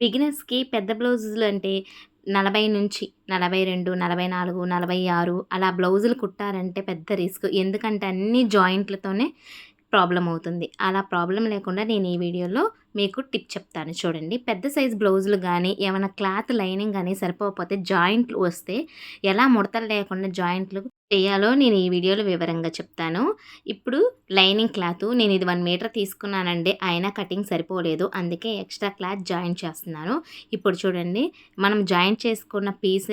బిగినర్స్‌కి పెద్ద బ్లౌజులు అంటే 40 నుంచి 42, 44, 46 అలా బ్లౌజులు కుట్టారంటే పెద్ద రిస్క్. ఎందుకంటే అన్ని జాయింట్‌లతోనే ప్రాబ్లమ్ అవుతుంది. అలా ప్రాబ్లమ్ లేకుండా నేను ఈ వీడియోలో మీకు టిప్ చెప్తాను చూడండి. పెద్ద సైజ్ బ్లౌజులు గానీ, ఏమైనా క్లాత్ లైనింగ్ గానీ సరిపోకపోతే జాయింట్లు వస్తే ఎలా ముడతలు లేకుండా జాయింట్లు చేయాలో నేను ఈ వీడియోలో వివరంగా చెప్తాను. ఇప్పుడు లైనింగ్ క్లాతు నేను ఇది 1 మీటర్ తీసుకున్నానండి. అయినా కటింగ్ సరిపోలేదు. అందుకే ఎక్స్‌ట్రా క్లాత్ జాయింట్ చేస్తున్నాను. ఇప్పుడు చూడండి, మనం జాయింట్ చేసుకున్న పీస్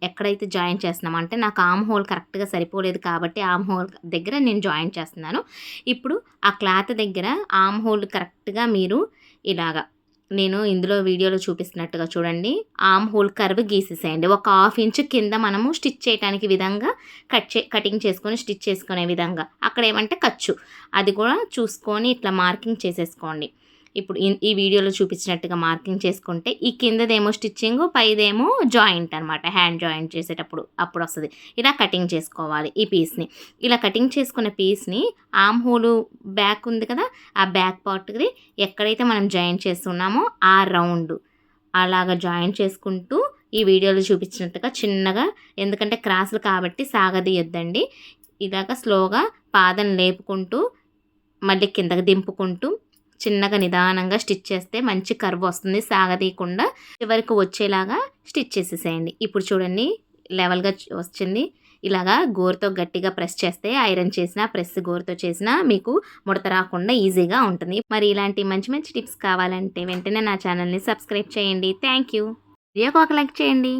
ఎక్కడైతే జాయింట్ చేస్తున్నామో అంటే నాకు ఆర్మ్ హోల్ కరెక్ట్‌గా సరిపోలేదు కాబట్టి ఆర్మ్ హోల్ దగ్గర నేను జాయింట్ చేస్తున్నాను. ఇప్పుడు ఆ క్లాత్ దగ్గర ఆర్మ్ హోల్ కరెక్ట్‌గా మీరు ఇలాగా నేను ఇందులో వీడియోలో చూపిస్తున్నట్టుగా చూడండి. ఆర్మ్ హోల్ కర్వ్ గీసేసేయండి. ఒక హాఫ్ ఇంచ్ కింద మనము స్టిచ్ చేయటానికి విధంగా కటింగ్ చేసుకొని స్టిచ్ చేసుకునే విధంగా. అక్కడ ఏమంటే ఖర్చు అది కూడా చూసుకొని ఇట్లా మార్కింగ్ చేసేసుకోండి. ఇప్పుడు ఈ వీడియోలో చూపించినట్టుగా మార్కింగ్ చేసుకుంటే ఈ కిందదేమో స్టిచ్చింగు, పైదేమో జాయింట్ అనమాట. హ్యాండ్ జాయింట్ చేసేటప్పుడు అప్పుడొస్తది. ఇలా కటింగ్ చేసుకోవాలి ఈ పీస్‌ని. ఇలా కటింగ్ చేసుకున్న పీస్‌ని ఆర్మ్ హోలు బ్యాక్ ఉంది కదా! ఆ బ్యాక్ పార్ట్‌ది ఎక్కడైతే మనం జాయింట్ చేస్తున్నామో ఆ రౌండు అలాగా జాయింట్ చేసుకుంటూ ఈ వీడియోలో చూపించినట్టుగా చిన్నగా, ఎందుకంటే క్రాసులు కాబట్టి సాగదీయొద్దండి. ఇలాగ స్లోగా పాదం లేపుకుంటూ మళ్ళీ కిందకి దింపుకుంటూ చిన్నగా నిదానంగా స్టిచ్ చేస్తే మంచి కర్వ్ వస్తుంది. సాగదీయకుండా చివరికి వచ్చేలాగా స్టిచ్ చేసేసేయండి. ఇప్పుడు చూడండి, లెవెల్‌గా వచ్చింది. ఇలాగా గోరుతో గట్టిగా ప్రెస్ చేస్తే ఐరన్ చేసినా, ప్రెస్ గోరుతో చేసినా మీకు ముడత రాకుండా ఈజీగా ఉంటుంది. మరి ఇలాంటి మంచి మంచి టిప్స్ కావాలంటే వెంటనే నా ఛానల్‌ని సబ్స్క్రైబ్ చేయండి. Thank you. వీడియోకి ఒక లైక్ చేయండి.